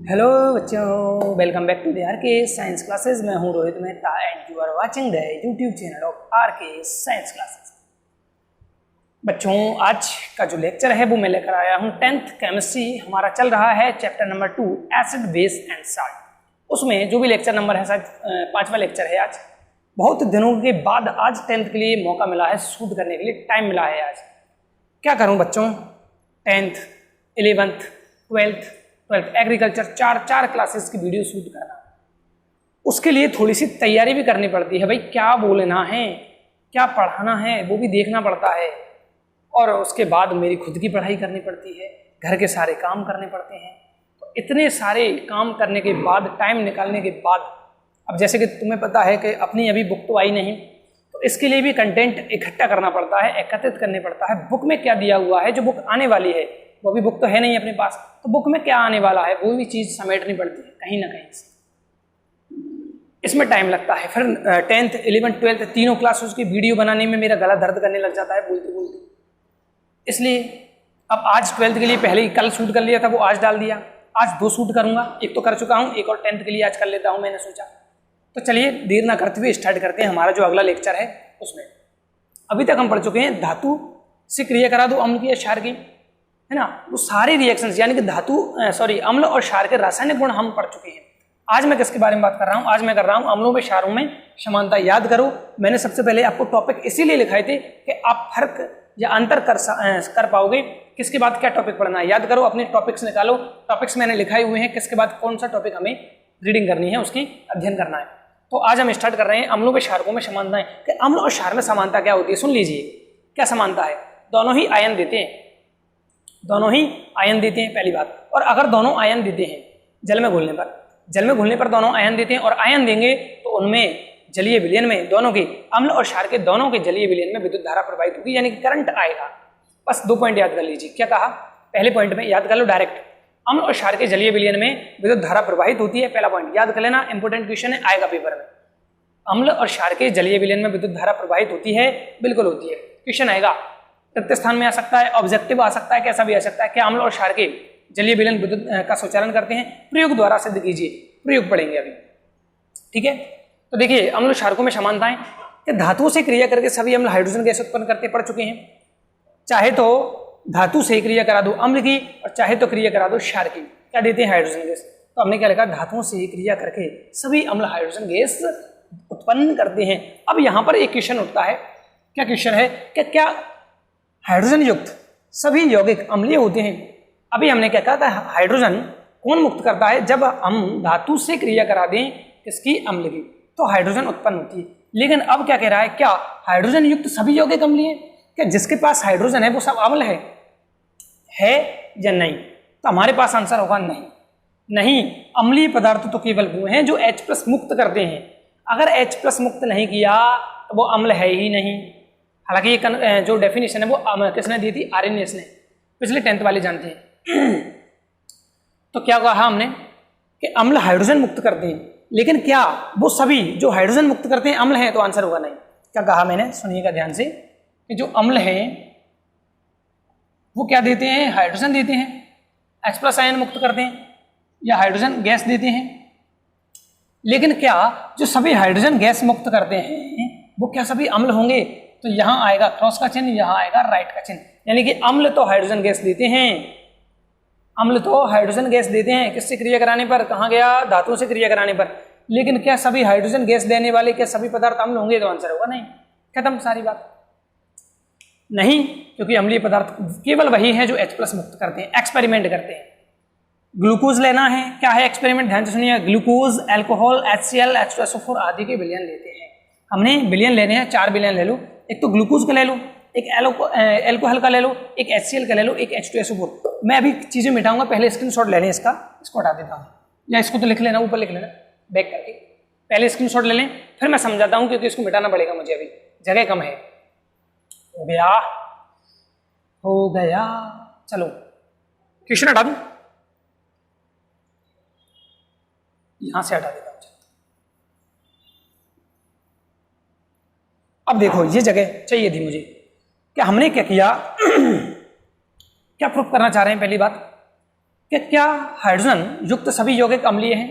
Hello बच्चों, welcome back to the R K science classes. मैं हूं Rohit Mehta and you are watching the YouTube channel of R K science classes. बच्चों, आज का जो लेक्चर है वो मैं लेकर आया हूं 10th केमिस्ट्री। हमारा चल रहा है chapter number 2 acid base and salt. उसमें जो भी लेक्चर नंबर है, शायद 5वां लेक्चर है आज। बहुत दिनों के बाद आज 10th के लिए मौका मिला है, शूट करने के लिए टाइम मिला है आज। क्या करूं बच्चों, 10th 11th 12th एग्रीकल्चर चार क्लासेस की वीडियो शूट करना, उसके लिए थोड़ी सी तैयारी भी करनी पड़ती है। भाई क्या बोलना है, क्या पढ़ाना है, वो भी देखना पड़ता है। और उसके बाद मेरी खुद की पढ़ाई करनी पड़ती है, घर के सारे काम करने पड़ते हैं। तो इतने सारे काम करने के बाद, टाइम निकालने के बाद, अब जैसे कि तुम्हें पता है कि अपनी अभी बुक तो आई नहीं, तो इसके लिए भी कंटेंट इकट्ठा करना पड़ता है, एकत्रित करने पड़ता है। बुक में क्या दिया हुआ है, जो बुक आने वाली है, वो भी बुक तो है नहीं अपने पास, तो बुक में क्या आने वाला है वो भी चीज़ समेटनी पड़ती है कहीं ना कहीं से। इसमें टाइम लगता है। फिर 10th 11th 12th तीनों क्लासेस की वीडियो बनाने में मेरा गला दर्द करने लग जाता है बोलते बोलते। इसलिए अब आज 12th के लिए पहले ही कल शूट कर लिया था, वो आज डाल दिया। आज 2 शूट करूंगा, एक तो कर चुका हूँ, एक और 10th के लिए आज कर लेता हूँ, मैंने सोचा। तो चलिए देर ना करते हुए स्टार्ट करते हैं हमारा जो अगला लेक्चर है उसमें। अभी तक हम पढ़ चुके हैं धातु से क्रिया करा दो अम्ल की या क्षार की, है ना। वो सारे रिएक्शंस यानी कि अम्ल और क्षार के रासायनिक गुण हम पढ़ चुके हैं। आज मैं किसके बारे में बात कर रहा हूँ, आज मैं कर रहा हूँ अम्लों में क्षारों में समानता। याद करो, मैंने सबसे पहले आपको टॉपिक इसीलिए लिखाए थे कि आप फर्क या अंतर कर पाओगे किसके बाद क्या टॉपिक पढ़ना है। याद करो, अपने टॉपिक्स निकालो, टॉपिक्स मैंने लिखाए हुए हैं, किसके बाद कौन सा टॉपिक हमें रीडिंग करनी है, उसकी अध्ययन करना है। तो आज हम स्टार्ट कर रहे हैं अम्लों में क्षारकों में समानताएं कि अम्ल और क्षार में समानता क्या होती है। सुन लीजिए क्या समानता है। दोनों ही आयन देते हैं, दोनों ही आयन देते हैं, पहली बात। और अगर दोनों आयन देते हैं जल में घुलने पर दोनों आयन देते हैं और आयन देंगे तो उनमें जलीय विलयन में दोनों के अम्ल और क्षार के दोनों के जलीय विलयन में विद्युत धारा प्रवाहित होगी, यानी कि करंट आएगा। बस 2 पॉइंट याद कर लीजिए। क्या कहा, पहले पॉइंट में याद कर लो डायरेक्ट, अम्ल और क्षार के जलीय विलयन में विद्युत धारा प्रवाहित होती है। पहला पॉइंट याद कर लेना, इंपोर्टेंट क्वेश्चन है, आएगा पेपर में। अम्ल और क्षार के जलीय विलयन में विद्युत धारा प्रवाहित होती है, बिल्कुल होती है, क्वेश्चन आएगा। तृतीय स्थान में आ सकता है, ऑब्जेक्टिव आ सकता है, कैसा भी आ सकता है। क्या अम्ल और क्षार के जलीय विलयन विद्युत का संचालन करते हैं, प्रयोग द्वारा सिद्ध कीजिए। प्रयोग पढ़ेंगे अभी, ठीक है। तो देखिए अम्ल और क्षारकों में समानताएं कि धातुओं से क्रिया करके सभी अम्ल हाइड्रोजन गैस उत्पन्न करते पढ़ चुके हैं। चाहे तो धातु से क्रिया करा दो अम्ल की और चाहे तो क्रिया करा दो क्षार की, क्या देते हैं, हाइड्रोजन गैस। तो हमने क्या लिखा, धातुओं से क्रिया करके सभी अम्ल हाइड्रोजन गैस उत्पन्न करते हैं। अब यहां पर एक क्वेश्चन उठता है, क्या क्वेश्चन है कि क्या हाइड्रोजन युक्त सभी यौगिक अम्लीय होते हैं। अभी हमने क्या कहा था, हाइड्रोजन कौन मुक्त करता है, जब हम धातु से क्रिया करा दें किसकी, अम्ल की, तो हाइड्रोजन उत्पन्न होती है। लेकिन अब क्या कह रहा है, क्या हाइड्रोजन युक्त सभी यौगिक अम्लीय, क्या जिसके पास हाइड्रोजन है वो सब अम्ल है या नहीं। तो हमारे पास आंसर होगा नहीं। अम्लीय पदार्थ तो केवल वो हैं जो H+ मुक्त करते हैं। अगर H+ मुक्त नहीं किया तो वो अम्ल है ही नहीं। हालांकि ये जो डेफिनेशन है वो किसने दी थी, आर्यनियस ने, पिछले 10th वाले जानते हैं। तो क्या कहा हमने कि अम्ल हाइड्रोजन मुक्त करते हैं, लेकिन क्या वो सभी जो हाइड्रोजन मुक्त करते हैं अम्ल हैं, तो आंसर होगा नहीं। क्या कहा मैंने, सुनिएगा ध्यान से, कि जो अम्ल हैं वो क्या देते हैं, हाइड्रोजन देते हैं, H+ आयन मुक्त करते हैं या हाइड्रोजन गैस देते हैं। लेकिन क्या जो सभी हाइड्रोजन गैस मुक्त करते हैं वो क्या सभी अम्ल होंगे। तो यहां आएगा क्रॉस का चिन्ह, यहां आएगा राइट का चिन्ह, यानी कि अम्ल तो हाइड्रोजन गैस देते हैं, अम्ल तो हाइड्रोजन गैस देते हैं। किससे क्रिया कराने पर, कहां गया, धातुओं से क्रिया कराने पर। लेकिन क्या सभी हाइड्रोजन गैस देने वाले क्या सभी पदार्थ अम्ल होंगे, तो आंसर होगा नहीं। खत्म सारी बात, नहीं, क्योंकि अम्लीय पदार्थ केवल वही है जो H+ मुक्त करते हैं। एक्सपेरिमेंट करते हैं, ग्लूकोज लेना है, क्या है एक्सपेरिमेंट, ध्यान से सुनिए। ग्लूकोज, अल्कोहल, HCl, H2SO4 आदि के विलयन लेते हैं। हमने विलयन लेने हैं, 4 विलयन ले लो, एक तो ग्लूकोज का ले लो, एक एल्कोहल का ले लो, एक HCl का ले लो, एक H2SO4। मैं अभी चीजें मिटाऊंगा, पहले स्क्रीनशॉट ले लें इसका, इसको हटा देता हूँ, या इसको तो लिख लेना, ऊपर लिख लेना बैक करके, पहले स्क्रीनशॉट ले लें, फिर मैं समझाता हूँ, क्योंकि इसको मिटाना पड़ेगा मुझे, अभी जगह कम है। हो गया, चलो क्वेश्चन हटा दूं, यहां से हटा देता हूं। अब देखो ये जगह चाहिए थी मुझे। क्या हमने क्या किया, क्या प्रूफ करना चाह रहे हैं, पहली बात कि क्या हाइड्रोजन युक्त सभी यौगिक अम्लीय हैं?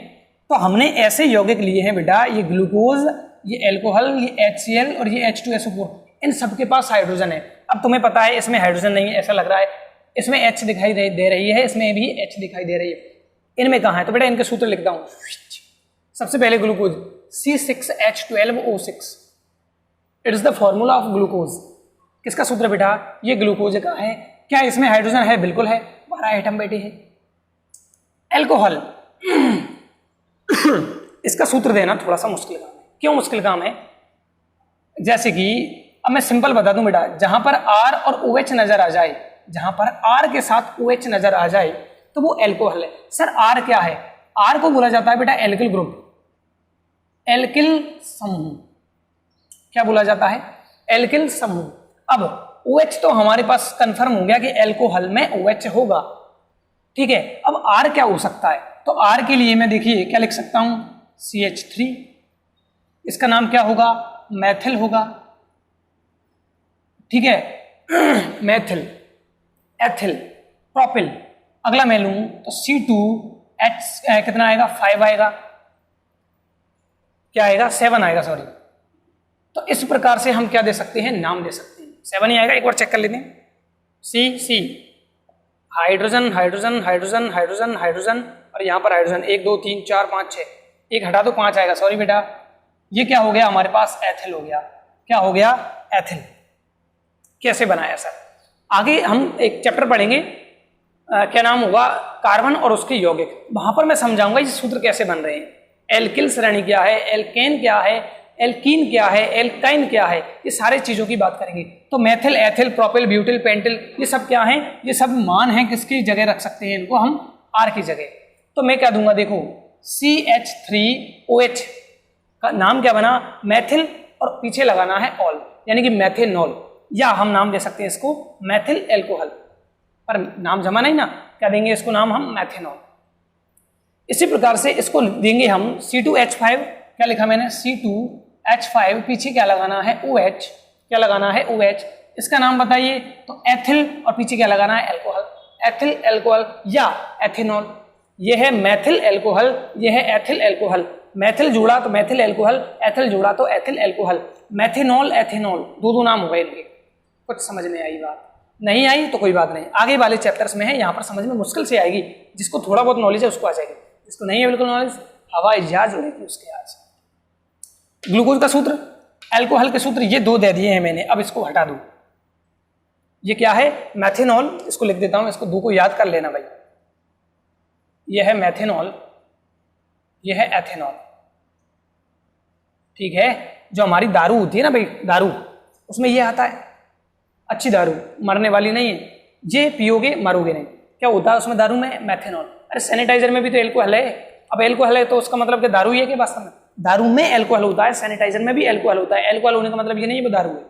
तो हमने ऐसे यौगिक लिए हैं बेटा, ये ग्लूकोज, ये एल्कोहल, ये HCl और ये H2SO4, इन सबके पास हाइड्रोजन है। अब तुम्हें पता है इसमें हाइड्रोजन नहीं है, ऐसा लग रहा है, इसमें H दिखाई दे रही है, इसमें भी H दिखाई दे रही है, इनमें कहाँ है? तो बेटा इनके सूत्र लिखता हूँ। सबसे पहले glucose C6H12O6, it is the formula of glucose. किसका सूत्र बेटा? ये ग्लूकोज का है। क्या इसमें हाइड्रोजन है? बिल्कुल है, 12 एटम बेटे है। एल्कोहल इसका सूत्र देना थोड़ा सा मुश्किल काम है। क्यों मुश्किल काम है? जैसे कि अब मैं सिंपल बता दूं बेटा, जहां पर R और OH नजर आ जाए, जहां पर R के साथ OH नजर आ जाए तो वो एल्कोहल है। सर R क्या है? R को बोला जाता है बेटा एल्किल ग्रुप, एल्किल समूह। क्या बोला जाता है? एल्किल समूह। अब OH तो हमारे पास कंफर्म हो गया कि एल्कोहल में OH होगा, ठीक है। अब R क्या हो सकता है? तो R के लिए मैं देखिए क्या लिख सकता हूं, CH3, इसका नाम क्या होगा? मैथिल होगा, ठीक है। Maithil, ethyl, propyl. अगला मैं लूं तो C2H कितना आएगा? 5 आएगा, क्या आएगा? 7 आएगा, सॉरी। तो इस प्रकार से हम क्या दे सकते हैं? नाम दे सकते हैं। 7 ही आएगा, एक बार चेक कर लेते हैं। C hydrogen, hydrogen, hydrogen, hydrogen, hydrogen, और यहां पर हाइड्रोजन 1 2 3 4 5 6, एक हटा दो 5 आएगा, सॉरी बेटा। ये क्या हो गया? हमारे पास एथिल हो गया। क्या हो गया? एथिल। कैसे बनाया सर? आगे हम एक चैप्टर पढ़ेंगे, क्या नाम होगा? कार्बन और उसके यौगिक। वहां पर मैं समझाऊंगा ये सूत्र कैसे बन रहे हैं। एल्किल श्रेणी क्या है, एल्केन क्या है, एल्कीन क्या है, एल्काइन क्या है, ये सारी चीजों की बात करेंगे। तो Maithil, ethyl, propyl, butyl, pentyl, ये सब क्या है? ये सब मान है, किसकी जगह रख सकते हैं इनको हम? R की जगह। तो मैं क्या दूंगा? देखो CH3OH का नाम क्या बना? मैथिल, और पीछे लगाना है ऑल, यानी कि मैथेनॉल, या हम नाम दे सकते हैं इसको मैथिल एल्कोहल, पर नाम जमा नहीं ना, क्या देंगे इसको नाम हम? मैथेनॉल। इसी प्रकार से इसको देंगे हम C2H5, क्या लिखा मैंने? C2H5, पीछे क्या लगाना है? OH, क्या लगाना है? OH, इसका नाम बताइए। तो एथिल, और पीछे क्या लगाना है? एल्कोहल, एथिल एल्कोहल या एथेनॉल। ये है मैथिल एल्कोहल, ये है एथिल एल्कोहल। मैथिल जोड़ा तो मैथिल एल्कोहल, एथिल जोड़ा तो एथिल एल्कोहल, मैथेनॉल, एथेनॉल, दो नाम हो गए इनके। कुछ समझ में आई बात? नहीं आई तो कोई बात नहीं, आगे वाले चैप्टर्स में है, यहाँ पर समझ में मुश्किल से आएगी। जिसको थोड़ा बहुत नॉलेज है उसको आ जाएगी, जिसको नहीं है बिल्कुल नॉलेज, हवाई जहाज उड़ेगी उसके आज। ग्लूकोज का सूत्र, एल्कोहल के सूत्र, ये 2 दे दिए हैं मैंने। अब इसको हटा दो, ये क्या है? मैथेनॉल। इसको लिख देता हूं, इसको 2 को याद कर लेना भाई। ये है मैथेनॉल, ये है एथेनॉल, ठीक है। जो हमारी दारू होती है ना भाई, दारू, उसमें ये आता है, अच्छी दारू, मरने वाली नहीं है, ये पियोगे मरोगे नहीं। क्या होता है उसमें दारू में? मैथेनॉल। अरे सैनिटाइजर में भी तो एल्कोहल है। अब एल्कोहल है तो उसका मतलब कि दारू ही है कि वास्तव में? दारू में एल्कोहल होता है, सैनिटाइजर में भी एल्कोहल होता है। एल्कोहल होने का मतलब ये नहीं है वो दारू है।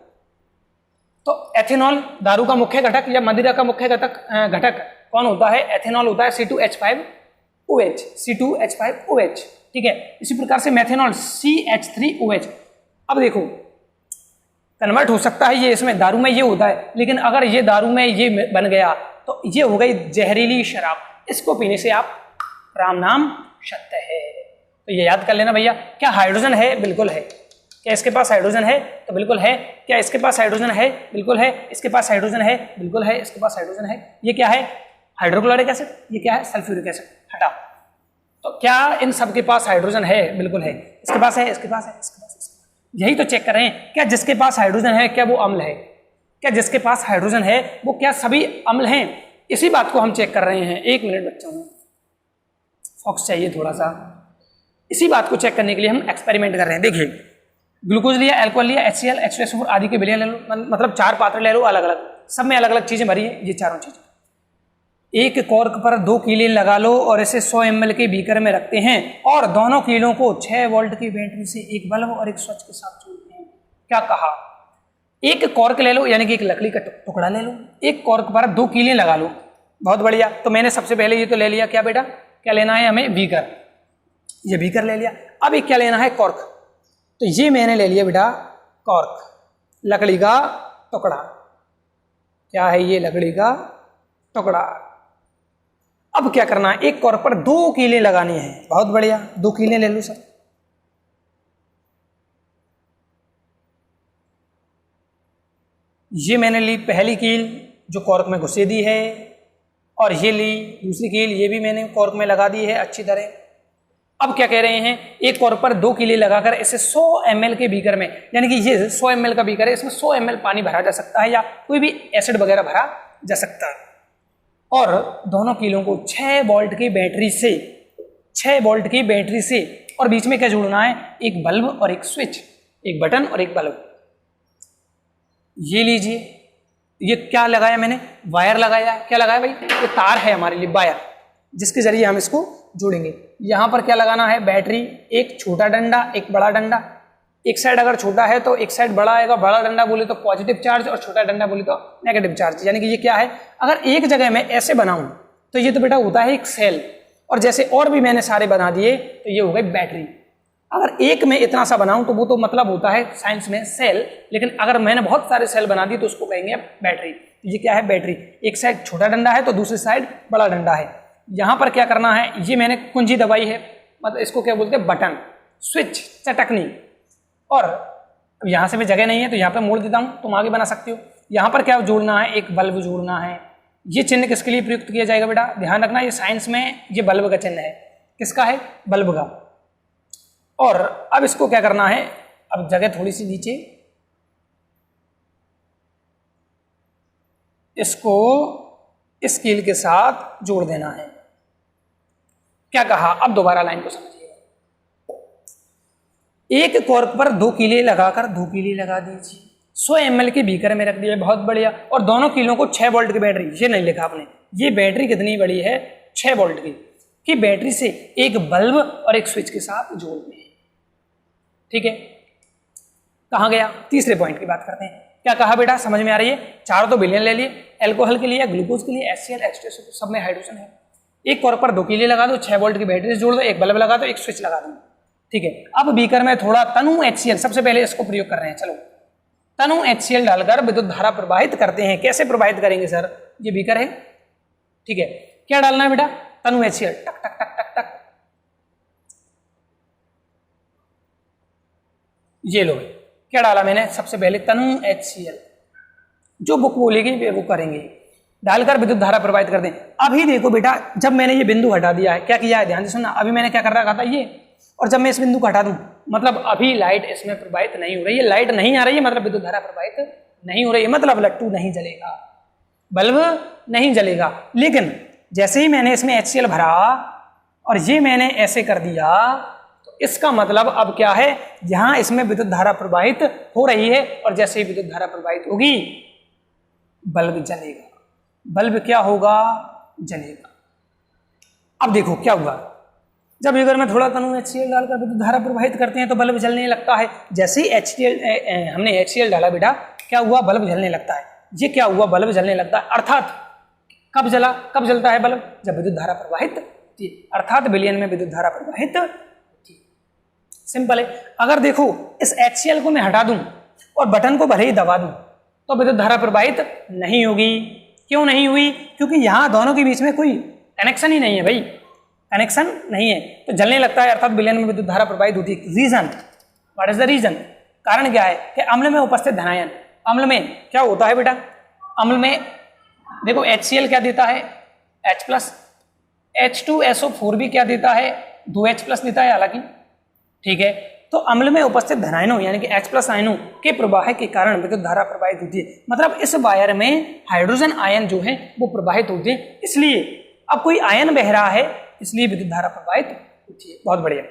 तो एथेनॉल दारू का मुख्य घटक या मदिरा का मुख्य घटक कौन होता है? एथेनॉल होता है, C2H5OH, C2H5OH, ठीक है। इसी प्रकार से मैथेनॉल CH3OH। अब देखो कन्वर्ट हो सकता है ये, इसमें दारू में ये होता है, लेकिन अगर ये दारू में ये बन गया तो ये हो गई जहरीली शराब। इसको पीने से आप राम नाम सत्य है। तो ये याद कर लेना भैया। क्या हाइड्रोजन है? बिल्कुल है। क्या इसके पास हाइड्रोजन है? तो बिल्कुल है। क्या इसके पास हाइड्रोजन है? बिल्कुल है। इसके पास हाइड्रोजन है? बिल्कुल है। इसके पास हाइड्रोजन है। ये क्या है? Hydrochloric acid. ये क्या है? Sulphuric acid. हटाओ। तो क्या इन सब के पास हाइड्रोजन है? बिल्कुल है। इसके पास है, इसके पास है, इसके पास है। यही तो चेक कर रहे हैं। क्या जिसके पास हाइड्रोजन है क्या वो अम्ल है? क्या जिसके पास हाइड्रोजन है वो क्या सभी अम्ल हैं? इसी बात को हम चेक कर रहे हैं। 1 मिनट बच्चों में फोकस चाहिए थोड़ा सा। इसी बात को चेक करने के लिए हम एक्सपेरिमेंट कर रहे हैं। देखिए ग्लूकोज लिया, अल्कोहल लिया, HCl, H2SO4 आदि के बिलियन ले लो, मतलब 4 पात्र ले लो अलग अलग, सब में अलग अलग चीजें भरी है। ये चारों चीजें एक कॉर्क पर 2 कीले लगा लो और इसे 100 ml के बीकर में रखते हैं और दोनों कीलों को 6 वोल्ट की बैटरी से एक बल्ब और एक स्विच के साथ जोड़ते हैं। क्या कहा? एक कॉर्क ले लो, यानी कि एक लकड़ी का टुकड़ा ले लो, एक कॉर्क पर 2 कीले लगा लो। बहुत बढ़िया। तो मैंने सबसे पहले ये तो ले लिया, क्या बेटा? क्या लेना है हमें? बीकर। ये बीकर ले लिया। अब एक क्या लेना है? कॉर्क। तो ये मैंने ले लिया बेटा कॉर्क, लकड़ी का टुकड़ा। क्या है ये? लकड़ी का टुकड़ा। अब क्या करना है, एक कॉर्क पर 2 कीलें लगानी है। बहुत बढ़िया, 2 कीलें ले लो सर। ये मैंने ली पहली कील जो कॉर्क में घुसे दी है, और ये ली दूसरी कील, ये भी मैंने कॉर्क में लगा दी है अच्छी तरह। अब क्या कह रहे हैं, एक कॉर्क पर 2 कीलें लगाकर इसे 100 ml के बीकर में, यानी कि ये 100 ml का बीकर है, इसमें 100 ml पानी भरा जा सकता है या कोई भी एसिड वगैरह भरा जा सकता है। और दोनों कीलों को 6 वोल्ट की बैटरी से, 6 वोल्ट की बैटरी से, और बीच में क्या जोड़ना है, एक बल्ब और एक स्विच, एक बटन और एक बल्ब। ये लीजिए, ये क्या लगाया मैंने, वायर लगाया। क्या लगाया भाई, ये तार है हमारे लिए वायर, जिसके जरिए हम इसको जोड़ेंगे। यहाँ पर क्या लगाना है, बैटरी, एक छोटा डंडा एक बड़ा डंडा। एक साइड अगर छोटा है तो एक साइड बड़ा आएगा, बड़ा डंडा बोले तो पॉजिटिव चार्ज और छोटा डंडा बोले तो नेगेटिव चार्ज। यानी कि ये क्या है, अगर एक जगह में ऐसे बनाऊं तो ये तो बेटा होता है एक सेल, और जैसे और भी मैंने सारे बना दिए तो ये हो गई बैटरी। अगर एक में इतना सा बनाऊं तो वो तो मतलब होता है साइंस में सेल, लेकिन अगर मैंने बहुत सारे सेल बना दिए तो उसको कहेंगे बैटरी। तो ये क्या है, बैटरी। एक साइड छोटा डंडा है तो दूसरी साइड बड़ा डंडा है। यहाँ पर क्या करना है, ये मैंने कुंजी दबाई है, मतलब इसको क्या बोलते हैं, बटन, स्विच, चटकनी। और अब यहाँ से भी जगह नहीं है तो यहाँ पे मोड़ देता हूँ, तुम आगे बना सकते हो। यहाँ पर क्या जोड़ना है, एक बल्ब जोड़ना है। ये चिन्ह किसके लिए प्रयुक्त किया जाएगा बेटा, ध्यान रखना, ये साइंस में ये बल्ब का चिन्ह है। किसका है, बल्ब का। और अब इसको क्या करना है, अब जगह थोड़ी सी नीचे, इसको इस कील के साथ जोड़ देना है। क्या कहा, अब दोबारा लाइन को समझिएगा। एक कॉर्क पर 2 कीलें लगाकर 2 कीलें लगा दीजिए, 100 ml के बीकर में रख दिया, बहुत बढ़िया। और दोनों कीलों को 6 वोल्ट की बैटरी, ये नहीं लिखा आपने, ये बैटरी कितनी बड़ी है, 6 वोल्ट की बैटरी से एक बल्ब और एक स्विच के साथ जोड़ दें। ठीक है, कहाँ गया, तीसरे पॉइंट की बात करते हैं। क्या कहा बेटा, समझ में आ रही है। 4 तो विलयन ले लिए, अल्कोहल के लिए, ग्लूकोज के लिए, HCl, H2SO, सब में हाइड्रोजन है। एक कॉर्क पर 2 कीलें लगा दो, 6 वोल्ट की बैटरी से जोड़ दो, एक बल्ब लगा दो, एक स्विच लगा दो। ठीक है, अब बीकर में थोड़ा तनु HCl, सबसे पहले इसको प्रयोग कर रहे हैं। चलो, तनु HCl डालकर विद्युत धारा प्रवाहित करते हैं। कैसे प्रवाहित करेंगे सर, ये बीकर है, ठीक है, क्या डालना है बेटा, तनु HCl, टक टक टक टक टक, ये लो, क्या डाला मैंने, सबसे पहले तनु HCl, जो बुक बोलेगी वो करेंगे, डालकर विद्युत धारा प्रवाहित कर दें। अभी देखो बेटा, जब मैंने ये बिंदु हटा दिया है, क्या किया है, ध्यान से सुनना। अभी मैंने क्या कर रखा था ये, और जब मैं इस बिंदु को हटा दूं, मतलब अभी लाइट इसमें प्रवाहित नहीं हो रही है, लाइट नहीं आ रही है, मतलब विद्युत धारा प्रवाहित नहीं हो रही है, मतलब लट्टू नहीं जलेगा, बल्ब नहीं जलेगा। लेकिन जैसे ही मैंने इसमें HCl भरा और ये मैंने ऐसे कर दिया, तो इसका मतलब अब क्या है, यहां इसमें विद्युत धारा प्रवाहित हो रही है, और जैसे ही विद्युत धारा प्रवाहित होगी बल्ब जलेगा। बल्ब क्या होगा, जलेगा। अब देखो क्या हुआ, जब अगर मैं थोड़ा तनु HCl डालकर विद्युत धारा प्रवाहित करते हैं तो बल्ब जलने लगता है। जैसे ही हमने HCl डाला बेटा, क्या हुआ, बल्ब जलने लगता है। ये क्या हुआ, बल्ब जलने लगता है। अर्थात कब जला, कब जलता है बल्ब, जब विद्युत धारा प्रवाहित होती है, अर्थात विलयन में विद्युत धारा प्रवाहित होती है। सिंपल है। अगर देखो इस HCl को मैं हटा दूं और बटन को भले ही दबा दूं तो विद्युत धारा प्रवाहित नहीं होगी। क्यों नहीं हुई, क्योंकि यहां दोनों के बीच में कोई कनेक्शन ही नहीं है भाई, कनेक्शन नहीं है, तो जलने लगता है, अर्थात विलयन में विद्युत धारा प्रवाहित होती है। Reason, what is the reason, कारण क्या है कि अम्ल में उपस्थित धनायन, अम्ल में क्या होता है बेटा, अम्ल में देखो HCl क्या देता है, H+, H2SO4 भी क्या देता है, 2H+ देता है हालांकि, ठीक है। तो अम्ल में उपस्थित धनायनों यानी कि H+ आयनों के प्रवाह के कारण विद्युत धारा प्रवाहित होती है। मतलब इस वायर में हाइड्रोजन आयन जो है वो प्रवाहित होते हैं, इसलिए अब कोई आयन बह रहा है, इसलिए विद्युत धारा प्रवाहित होती है। बहुत बढ़िया,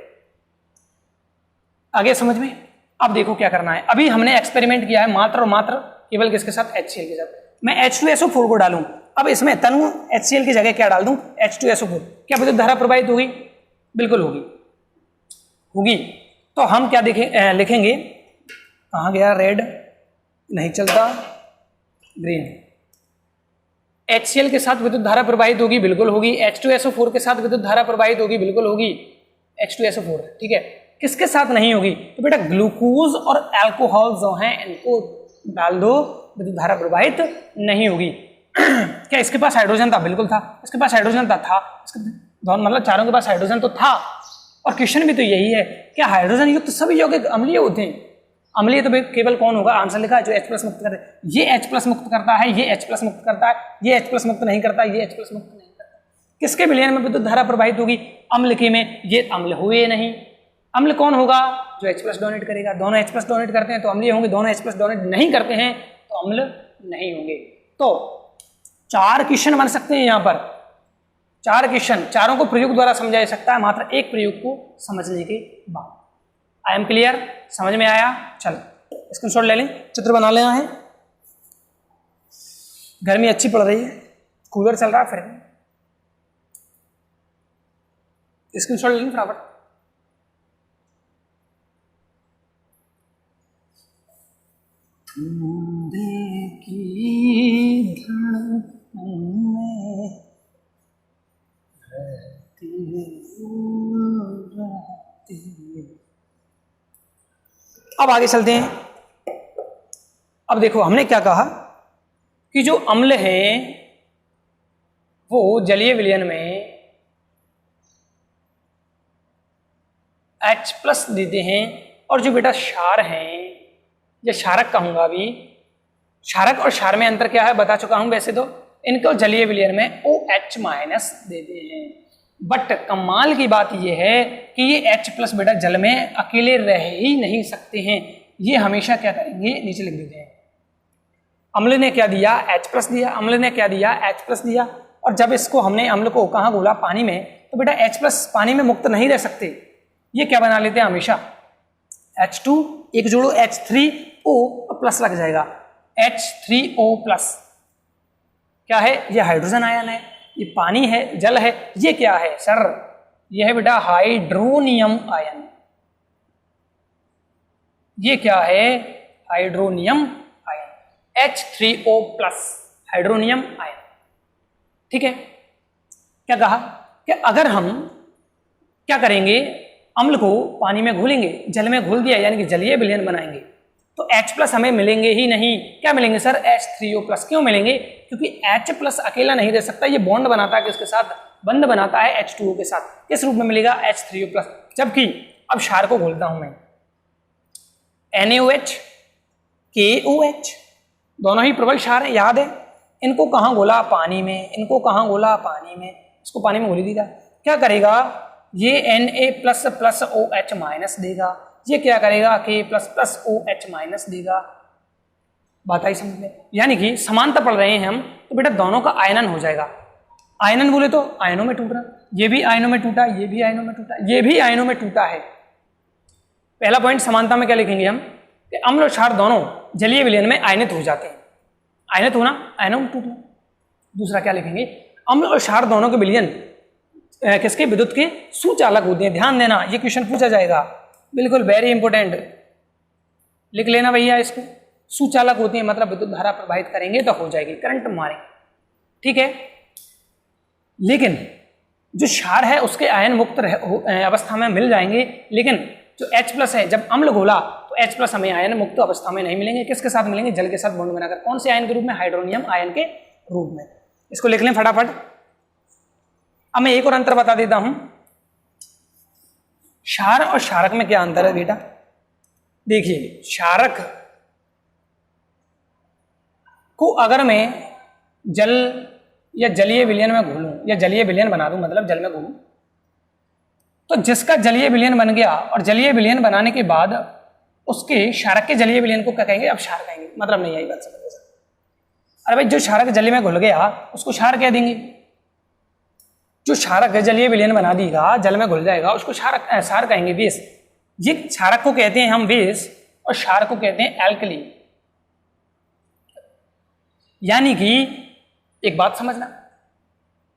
आगे समझ में। अब देखो क्या करना है, अभी हमने एक्सपेरिमेंट किया है मात्र और मात्र केवल किसके साथ, HCl के साथ। मैं H2SO4 को डालूं, अब इसमें तनु HCl की जगह क्या डाल दूं, H2SO4, क्या विद्युत धारा प्रवाहित होगी, बिल्कुल होगी, होगी। तो हम क्या लिखेंगे, कहाँ गया रेड, नहीं चलता, ग्रीन। HCl के साथ विद्युत धारा प्रवाहित होगी, बिल्कुल होगी। H2SO4 के साथ विद्युत धारा प्रवाहित होगी, बिल्कुल होगी, H2SO4, ठीक है। किसके साथ नहीं होगी, तो बेटा ग्लूकोज और अल्कोहल जो हैं इनको डाल दो, विद्युत धारा प्रवाहित नहीं होगी। क्या इसके पास हाइड्रोजन था? बिल्कुल था। इसके पास हाइड्रोजन था इसके दोनों मतलब चारों के पास हाइड्रोजन तो था। और क्वेश्चन भी तो यही है, क्या हाइड्रोजन युक्त सभी यौगिक अम्लीय होते हैं? अम्लीय तो केवल कौन होगा? आंसर लिखा है जो H+ मुक्त करता है। ये H+ मुक्त करता है, ये H+ मुक्त करता है, ये H+ मुक्त नहीं करता, ये H+ मुक्त नहीं करता। किसके विलयन में विद्युत धारा प्रवाहित होगी? अम्ल के में। ये अम्ल हुए नहीं। अम्ल कौन होगा? जो H+ डोनेट करेगा। दोनों H+ डोनेट करते हैं तो अम्लीय होंगे, दोनों H+ डोनेट नहीं करते हैं तो अम्ल नहीं होंगे। तो 4 क्वेश्चन बन सकते हैं यहाँ पर, 4 क्वेश्चन, चारों को प्रयोग द्वारा समझा जा सकता है मात्र एक प्रयोग को समझने के बाद। I am clear? समझ में आया? चलो स्क्रीनशॉट ले लें, चित्र बना लेना है। गर्मी अच्छी पड़ रही है, कूलर चल रहा है, फिर स्क्रीनशॉट ले लें फटाफट। अब आगे चलते हैं। अब देखो हमने क्या कहा कि जो अम्ल है वो जलीय विलयन में H+ देते हैं, और जो बेटा क्षार हैं या क्षारक कहूंगा, अभी क्षारक और क्षार में अंतर क्या है बता चुका हूं। वैसे तो इनको जलीय विलयन में OH- देते हैं, बट कमाल की बात यह है कि ये H+ बेटा जल में अकेले रह ही नहीं सकते हैं। ये हमेशा क्या करेंगे? नीचे लिख देते हैं। अम्ल ने क्या दिया? H+ दिया। अम्ल ने क्या दिया? H+ दिया। और जब इसको हमने अम्ल को कहाँ घोला? पानी में, तो बेटा H+ पानी में मुक्त नहीं रह सकते। ये क्या बना लेते हैं हमेशा? H2 एक जोड़ो H3O+ लग जाएगा, H3O+। क्या है? ये हाइड्रोजन आयन है, ये पानी है, जल है। ये क्या है सर? ये है बेटा हाइड्रोनियम आयन। ये क्या है? Hydronium ion, H3O+, hydronium ion. ठीक है, क्या कहा कि अगर हम क्या करेंगे, अम्ल को पानी में घोलेंगे, जल में घोल दिया यानी कि जलीय विलयन बनाएंगे, तो H+ हमें मिलेंगे ही नहीं। क्या मिलेंगे सर? H3O+। क्यों मिलेंगे? क्योंकि H+ अकेला नहीं रह सकता, ये बॉन्ड बनाता है किसके साथ? बंध बनाता है H2O के साथ। किस रूप में मिलेगा? H3O+। जबकि अब क्षार को घोलता हूं मैं, NaOH, KOH, दोनों ही प्रबल क्षार है, याद है। इनको कहां घोला? पानी में। इनको कहां घोला? पानी में। इसको पानी में घोली दीजिए। क्या करेगा? ये Na++OH- देगा। ये क्या करेगा? K++OH- देगा। बात आई समझ में? यानी कि समानता पढ़ रहे हैं हम, तो बेटा दोनों का आयनन हो जाएगा। आयनन बोले तो आयनों में टूटना, ये भी आयनों में टूटा, ये भी आयनों में टूटा, ये भी आयनों में टूटा है। पहला पॉइंट समानता में क्या लिखेंगे हम कि अम्ल और क्षार दोनों जलीय विलयन में आयनित हो जाते हैं। आयनित होना, आयनों में टूटना। दूसरा क्या लिखेंगे? अम्ल और क्षार दोनों के विलयन किसके? विद्युत के सुचालक होते हैं। ध्यान देना, ये क्वेश्चन पूछा जाएगा, बिल्कुल वेरी इंपोर्टेंट, लिख लेना भैया इसको। सुचालक होते हैं मतलब विद्युत धारा प्रवाहित करेंगे तो हो जाएगी, करंट मारेंगे। ठीक है, लेकिन जो क्षार है उसके आयन मुक्त अवस्था में मिल जाएंगे, लेकिन जो H+ है जब अम्ल घोला तो H+ हमें आयन मुक्त अवस्था में नहीं मिलेंगे। किसके साथ मिलेंगे? जल के साथ बॉन्ड बनाकर। कौन से आयन के रूप में? हाइड्रोनियम आयन के रूप में। इसको लिख लें फटाफट। अब मैं एक और अंतर बता देता हूं, क्षार और क्षारक में क्या अंतर है बेटा? देखिए, क्षारक को अगर मैं जल या जलीय विलयन में घोलूं या जलीय विलयन बना दूं, मतलब जल में घोलूं, तो जिसका जलीय विलयन बन गया और जलीय विलयन बनाने के बाद उसके क्षारक के जलीय विलयन को क्या कहेंगे? अब क्षार कहेंगे। मतलब नहीं आई बात समझ में? अरे भाई, जो क्षारक जल में घुल गया उसको क्षार कह देंगे। जो क्षारक जलीय विलयन बना देगा, जल में घुल जाएगा, उसको क्षार कहेंगे, बेस। ये क्षारक को कहते हैं हम बेस, और क्षार को कहते हैं एल्कली। यानी कि एक बात समझना,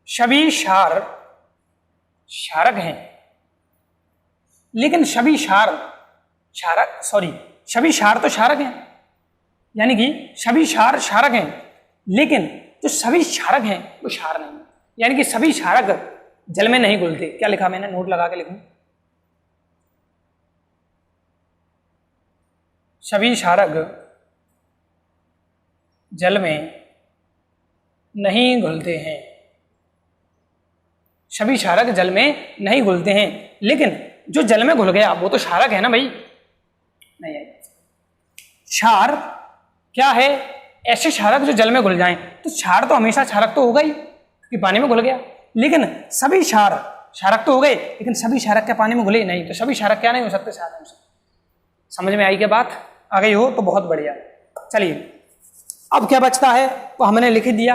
सभी क्षार क्षारक हैं, लेकिन सभी क्षार तो क्षारक हैं। यानी कि सभी क्षार क्षारक हैं, लेकिन जो सभी क्षारक हैं वो क्षार नहीं। यानी कि सभी क्षारक जल में नहीं घुलते। क्या लिखा मैंने? नोट लगा के लिखूं। सभी क्षारक जल में नहीं घुलते हैं, सभी क्षारक जल में नहीं घुलते हैं। लेकिन जो जल में घुल गया वो तो क्षारक है ना भाई, नहीं है। क्षार क्या है? ऐसे क्षारक जो जल में घुल जाएं, तो क्षार तो हमेशा क्षारक तो होगा ही क्योंकि पानी में घुल गया। लेकिन सभी क्षार क्षारक तो हो गए, लेकिन सभी क्षारक क्या पानी में घुले? नहीं। तो सभी क्षारक क्या नहीं हो सकते? क्षार नहीं हो सकते। समझ में आई क्या बात? आ गई हो तो बहुत बढ़िया। चलिए अब क्या बचता है वो हमने लिख दिया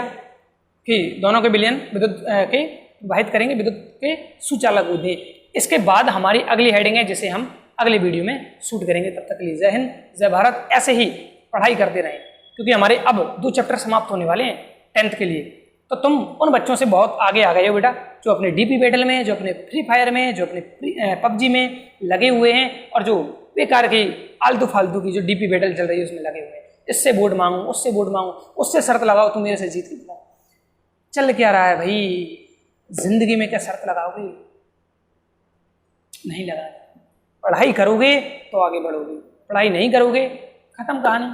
कि दोनों के विलयन विद्युत के प्रवाहित करेंगे विद्युत के सुचालक बुद्धि। इसके बाद हमारी अगली हेडिंग है जिसे हम अगले वीडियो में शूट करेंगे। तब तक के लिए जय हिंद जय भारत। ऐसे ही पढ़ाई करते रहें क्योंकि हमारे अब 2 चैप्टर समाप्त होने वाले हैं 10th के लिए। तो तुम उन बच्चों से बहुत आगे आ गए हो बेटा जो अपने डीपी बैटल में, जो अपने फ्री फायर में, जो अपने पबजी में लगे हुए हैं और जो बेकार की आलतू फालतू की जो डीपी बैटल चल रही है उसमें लगे हुए हैं। इससे बोर्ड मांगू, उससे बोर्ड मांगू, उससे शर्त लगाओ तुम मेरे से जीत के दिलाओ। चल क्या रहा है भाई जिंदगी में? क्या शर्त लगाओगे? नहीं लगा। पढ़ाई करोगे तो आगे बढ़ोगे, पढ़ाई नहीं करोगे खत्म कहानी।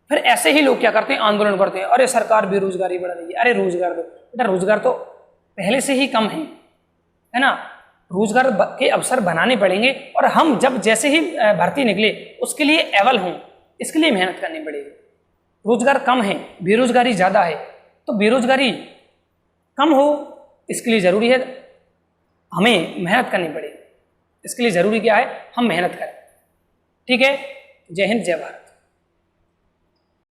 फिर ऐसे ही लोग क्या करते हैं? आंदोलन करते हैं, अरे सरकार बेरोजगारी बढ़ा रही है, अरे रोजगार दो। बेटा रोजगार तो पहले से ही कम है ना। रोजगार के अवसर बनाने पड़ेंगे और हम जब जैसे ही भर्ती निकले उसके लिए एवल हों, इसके लिए मेहनत करनी पड़ेगी। रोजगार कम है, बेरोजगारी ज़्यादा है, तो बेरोजगारी कम हो इसके लिए ज़रूरी है हमें मेहनत करनी पड़ेगी। इसके लिए ज़रूरी क्या है? हम मेहनत करें। ठीक है, जय हिंद जय भारत।